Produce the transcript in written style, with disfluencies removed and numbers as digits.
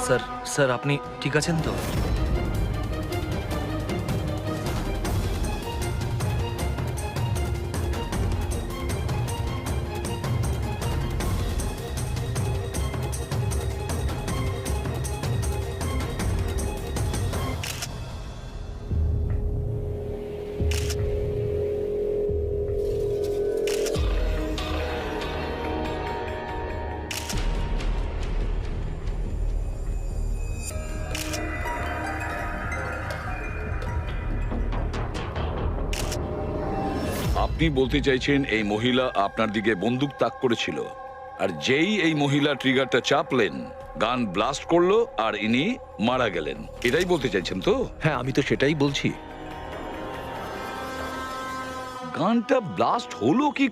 Sir sir আপনি ঠিক আছেন তো? আপনি বলতে চাইছেন এই মহিলা আপনার দিকে বন্দুক তাক করেছিল, আর যেই এই মহিলা ট্রিগারটা চাপলেন, গান ব্লাস্ট করলো আর ইনি মারা গেলেন, এটাই বলতে চাইছেন তো? হ্যাঁ, আমি তো সেটাই বলছি। গানটা ব্লাস্ট হলো কি করে?